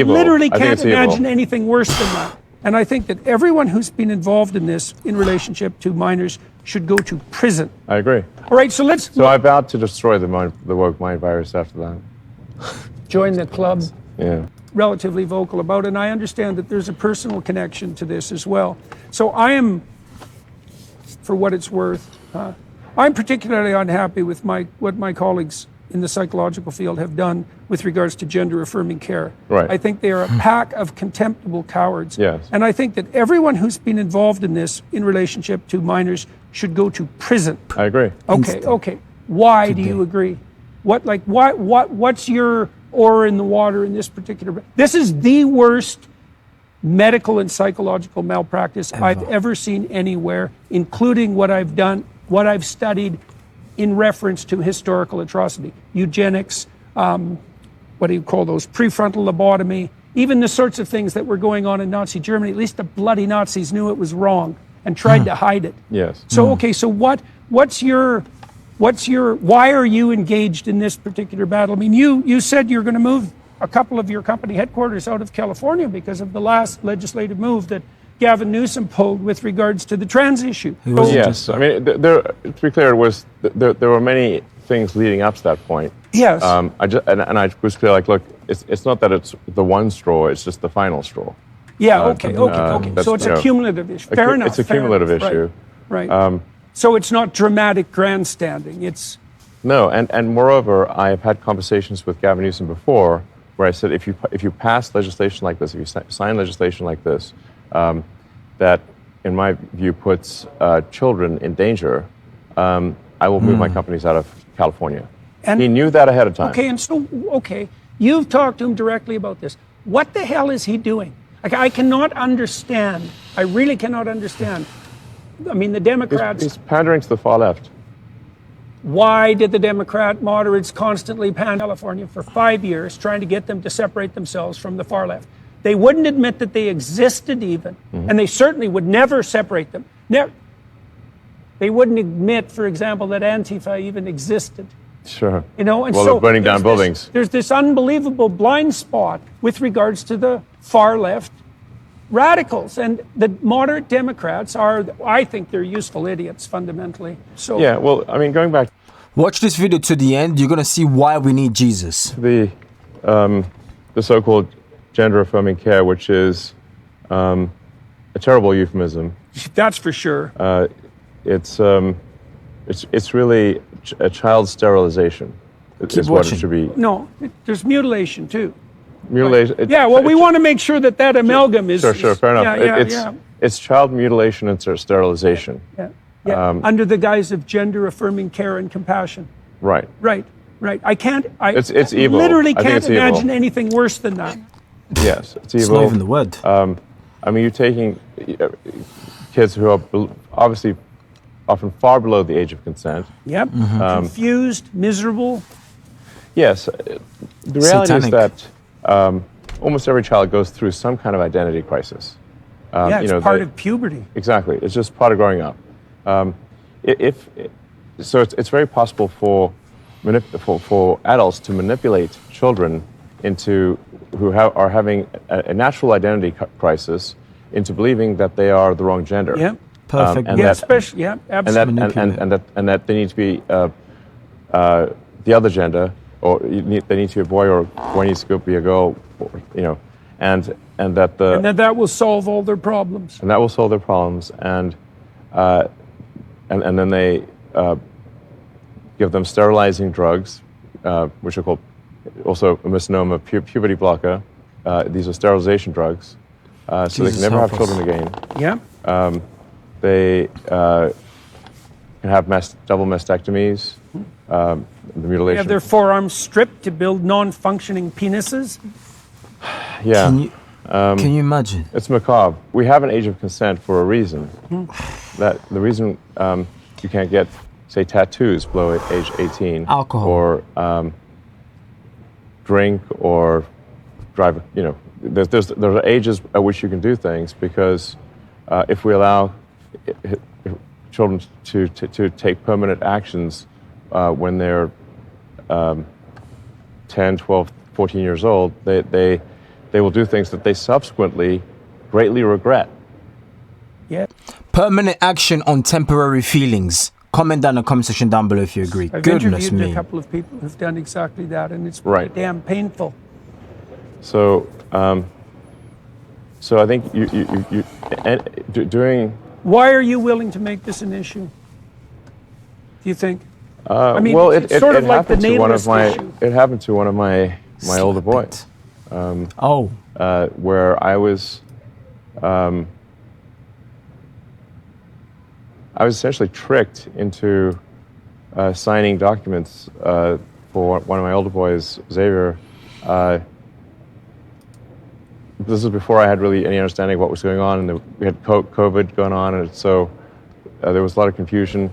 literally can't imagine anything worse than that. And I think that everyone who's been involved in this in relationship to minors should go to prison. I agree. All right, so let's... So I vowed to destroy the woke mind virus after that. Join the club. Yeah. Relatively vocal about it, and I understand that there's a personal connection to this as well. So I am, for what it's worth, I'm particularly unhappy with what my colleagues in the psychological field have done with regards to gender-affirming care. Right. I think they are a pack of contemptible cowards. Yes. And I think that everyone who's been involved in this in relationship to minors should go to prison. I agree. Okay. Why do you agree? What's your oar in the water in this particular... This is the worst medical and psychological malpractice I've ever seen anywhere, including what I've done, what I've studied in reference to historical atrocity. Eugenics, what do you call those, prefrontal lobotomy, even the sorts of things that were going on in Nazi Germany. At least the bloody Nazis knew it was wrong and tried to hide it. Yes. So, okay, so what's your, why are you engaged in this particular battle? I mean, you said you're going to move a couple of your company headquarters out of California because of the last legislative move that Gavin Newsom pulled with regards to the trans issue. Yes, I mean, to be clear, there were many things leading up to that point. Yes. I was clear, like, look, it's not that it's the one straw; it's just the final straw. Yeah. Okay. So it's a cumulative issue. Fair enough. It's a cumulative issue. Right. So it's not dramatic grandstanding. It's no, and moreover, I've had conversations with Gavin Newsom before where I said, if you pass legislation like this, if you sign legislation like this, that, in my view, puts children in danger, I will move my companies out of California. And he knew that ahead of time. Okay, you've talked to him directly about this. What the hell is he doing? Like, I cannot understand. I really cannot understand. I mean, the Democrats... He's pandering to the far left. Why did the Democrat moderates constantly pan California for 5 years, trying to get them to separate themselves from the far left? They wouldn't admit that they existed even, and they certainly would never separate them. They wouldn't admit, for example, that Antifa even existed. Sure. You know, and well, so they're burning down buildings. There's this unbelievable blind spot with regards to the far left radicals, and the moderate Democrats are, I think, they're useful idiots fundamentally. So yeah, well, I mean, going back. Watch this video to the end. You're gonna see why we need Jesus. The so-called gender-affirming care, which is a terrible euphemism. That's for sure. It's really a child sterilization. Is what it should be. No, there's mutilation too. Mutilation. Right. We want to make sure that amalgam is. Sure, fair enough. It's child mutilation and sterilization. Yeah. Under the guise of gender-affirming care and compassion. Right. I can't. It's evil. Literally can't imagine anything worse than that. Yes, it's evil. It's not even the word. I mean, you're taking kids who are obviously often far below the age of consent. Yep. Confused, miserable. Yes. The reality is that almost every child goes through some kind of identity crisis. It's part of puberty. Exactly. It's just part of growing up. It's very possible for adults to manipulate children who are having a natural identity crisis into believing that they are the wrong gender. Yeah. Perfect. Especially. Yeah. Absolutely. And that they need to be the other gender, or they need to be a boy, or boy needs to be a girl, and that will solve all their problems. And that will solve their problems, and then they give them sterilizing drugs, which are called also a misnomer, puberty blocker. These are sterilization drugs, so they can never have children again. Yeah. They can have double mastectomies, the mutilation. They have their forearms stripped to build non-functioning penises. Yeah. Can you imagine? It's macabre. We have an age of consent for a reason. That the reason you can't get, say, tattoos below age 18, alcohol, or drink, or drive. There are ages at which you can do things, because if we allow children to take permanent actions when they're 10, 12, 14 years old, they they will do things that they subsequently greatly regret. Yeah. Permanent action on temporary feelings. Comment down in the comment section down below if you agree. I've Goodness interviewed me. a couple of people who've done exactly that, and it's Right. damn painful. So, so I think doing. Why are you willing to make this an issue? Do you think? I mean, well, it's sort of like the happened to one of nameless my. issue. It happened to one of my older Slap boys, it. Oh. where I was essentially tricked into signing documents for one of my older boys, Xavier. This was before I had really any understanding of what was going on, and we had COVID going on, and so there was a lot of confusion.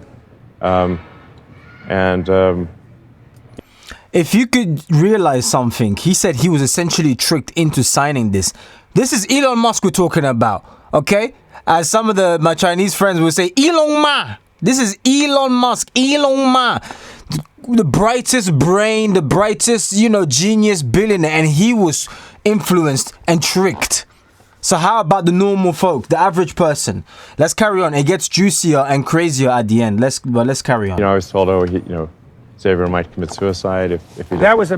If you could realize something, he said he was essentially tricked into signing this. This is Elon Musk we're talking about, okay? As some of my Chinese friends would say, Elon Ma. This is Elon Musk, Elon Ma. The brightest brain, the brightest, genius billionaire, and he was influenced and tricked. So how about the normal folk, the average person? Let's carry on. It gets juicier and crazier at the end. Let's carry on. I was told, Xavier might commit suicide if he. That was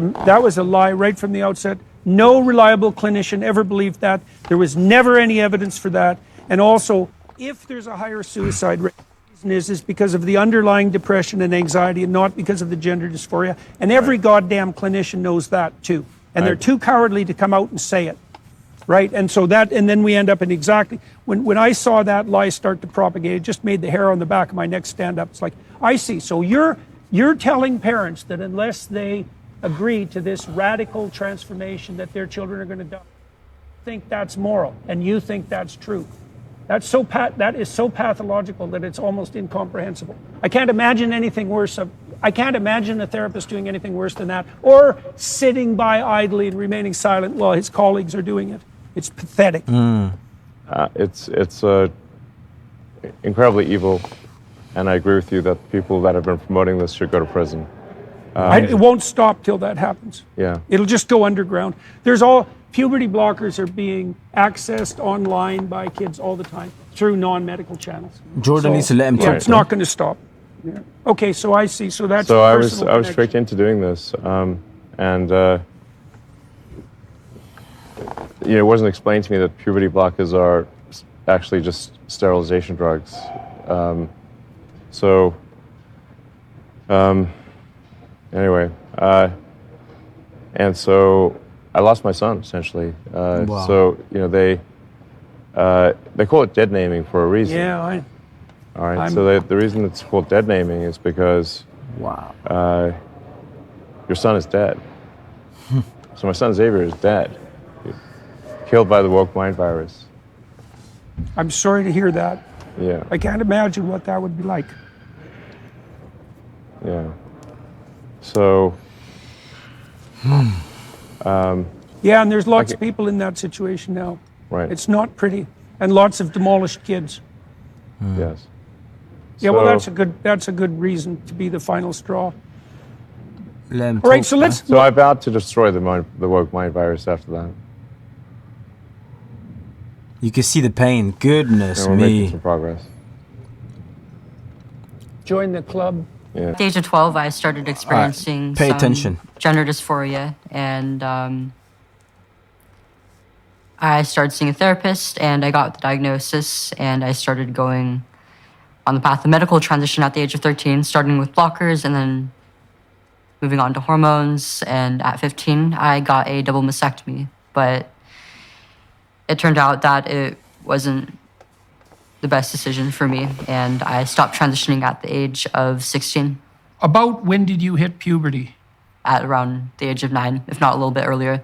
a lie right from the outset. No reliable clinician ever believed that. There was never any evidence for that. And also, if there's a higher suicide rate, the reason is because of the underlying depression and anxiety, and not because of the gender dysphoria. And every goddamn clinician knows that too. And they're too cowardly to come out and say it. Right? And so and then we end up in exactly, when I saw that lie start to propagate, it just made the hair on the back of my neck stand up. It's like, I see. So you're telling parents that unless they agree to this radical transformation that their children are going to die, think that's moral, and you think that's true. That is so pathological that it's almost incomprehensible. I can't imagine anything worse. I can't imagine a therapist doing anything worse than that, or sitting by idly and remaining silent while his colleagues are doing it. It's pathetic. It's incredibly evil, and I agree with you that people that have been promoting this should go to prison. It won't stop till that happens. Yeah. It'll just go underground. Puberty blockers are being accessed online by kids all the time through non-medical channels. Jordan needs to let him talk. It's not going to stop. Yeah. Okay, so I see. So that's so I was connection. tricked into doing this, and it wasn't explained to me that puberty blockers are actually just sterilization drugs. Anyway, and so I lost my son essentially. Wow. So they call it dead naming for a reason. Yeah. All right. So the reason it's called dead naming is because your son is dead. So my son Xavier is dead, killed by the woke mind virus. I'm sorry to hear that. Yeah. I can't imagine what that would be like. Yeah. So. Yeah, and there's lots of people in that situation now. Right. It's not pretty, and lots of demolished kids. Yes. Yeah, well, that's a good reason to be the final straw. Let him All right, talk, so let's. So I vowed to destroy the woke mind virus after that. You can see the pain. Goodness And we're making me. some progress. Join the club. Yeah. At the age of 12, I started experiencing Pay some attention. gender dysphoria, and I started seeing a therapist, and I got the diagnosis, and I started going on the path of medical transition at the age of 13, starting with blockers and then moving on to hormones. And at 15, I got a double mastectomy, but it turned out that it wasn't the best decision for me, and I stopped transitioning at the age of 16. About when did you hit puberty? At around the age of 9, if not a little bit earlier.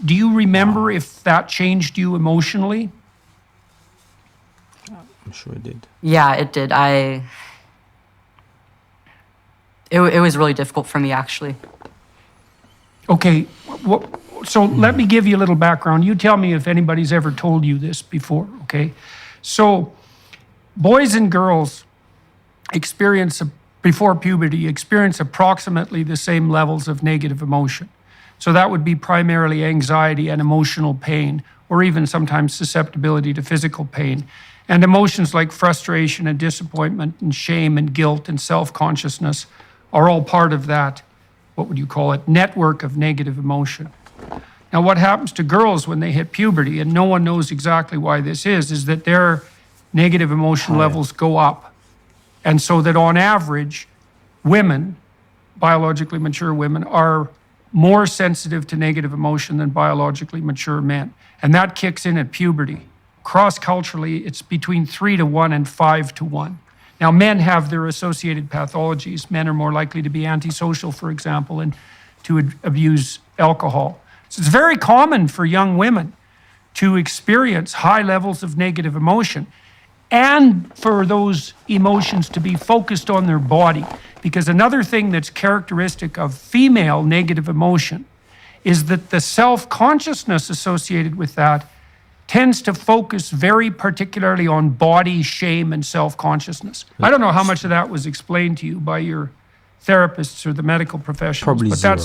Do you remember if that changed you emotionally? I'm sure it did. Yeah, it did. It was really difficult for me, actually. Okay, so let me give you a little background. You tell me if anybody's ever told you this before, okay? So boys and girls before puberty experience approximately the same levels of negative emotion. So that would be primarily anxiety and emotional pain, or even sometimes susceptibility to physical pain. And emotions like frustration and disappointment and shame and guilt and self-consciousness are all part of that, what would you call it, network of negative emotion. Now, what happens to girls when they hit puberty, and no one knows exactly why this is that their negative emotion levels go up. And so that on average, women, biologically mature women, are more sensitive to negative emotion than biologically mature men. And that kicks in at puberty. Cross-culturally, it's between 3 to 1 and 5 to 1. Now, men have their associated pathologies. Men are more likely to be antisocial, for example, and to abuse alcohol. So it's very common for young women to experience high levels of negative emotion and for those emotions to be focused on their body. Because another thing that's characteristic of female negative emotion is that the self-consciousness associated with that tends to focus very particularly on body shame and self-consciousness. I don't know how much of that was explained to you by your therapists or the medical professionals, Probably but zero.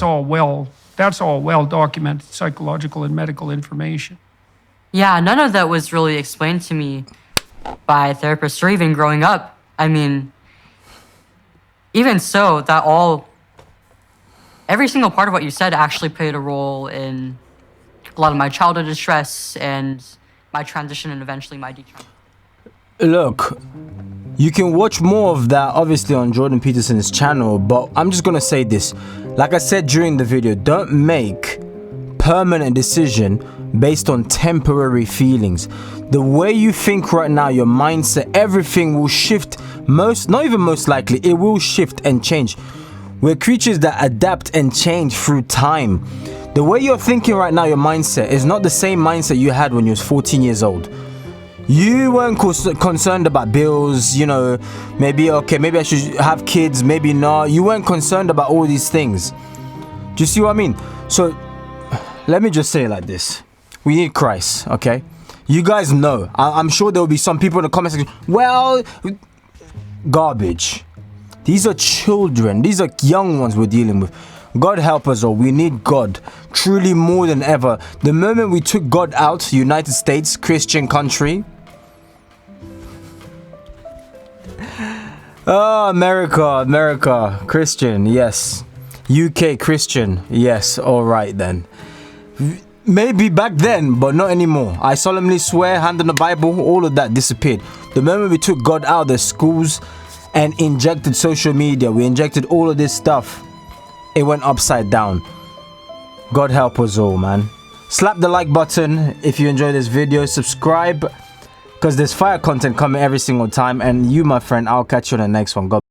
that's all well documented psychological and medical information. Yeah, none of that was really explained to me by therapists or even growing up. I mean, even so, every single part of what you said actually played a role in a lot of my childhood distress and my transition and eventually my detransition. Look, you can watch more of that obviously on Jordan Peterson's channel, but I'm just gonna say this. Like I said during the video, don't make permanent decision based on temporary feelings. The way you think right now, your mindset, everything will shift. Not even most likely, it will shift and change. We're creatures that adapt and change through time. The way you're thinking right now, your mindset, is not the same mindset you had when you was 14 years old. You weren't concerned about bills, you know, maybe I should have kids, maybe not. You weren't concerned about all these things. Do you see what I mean? So, let me just say it like this. We need Christ, okay? You guys know. I'm sure there will be some people in the comment section, well, garbage. These are children. These are young ones we're dealing with. God help us all. We need God truly more than ever. The moment we took God out, United States, Christian country. Oh, America, Christian, yes. UK, Christian, yes. All right then. Maybe back then, but not anymore. I solemnly swear, hand on the Bible, all of that disappeared. The moment we took God out of the schools and injected social media, we injected all of this stuff, it went upside down. God help us all, man. Slap the like button if you enjoy this video. Subscribe, because there's fire content coming every single time. And you, my friend, I'll catch you on the next one. God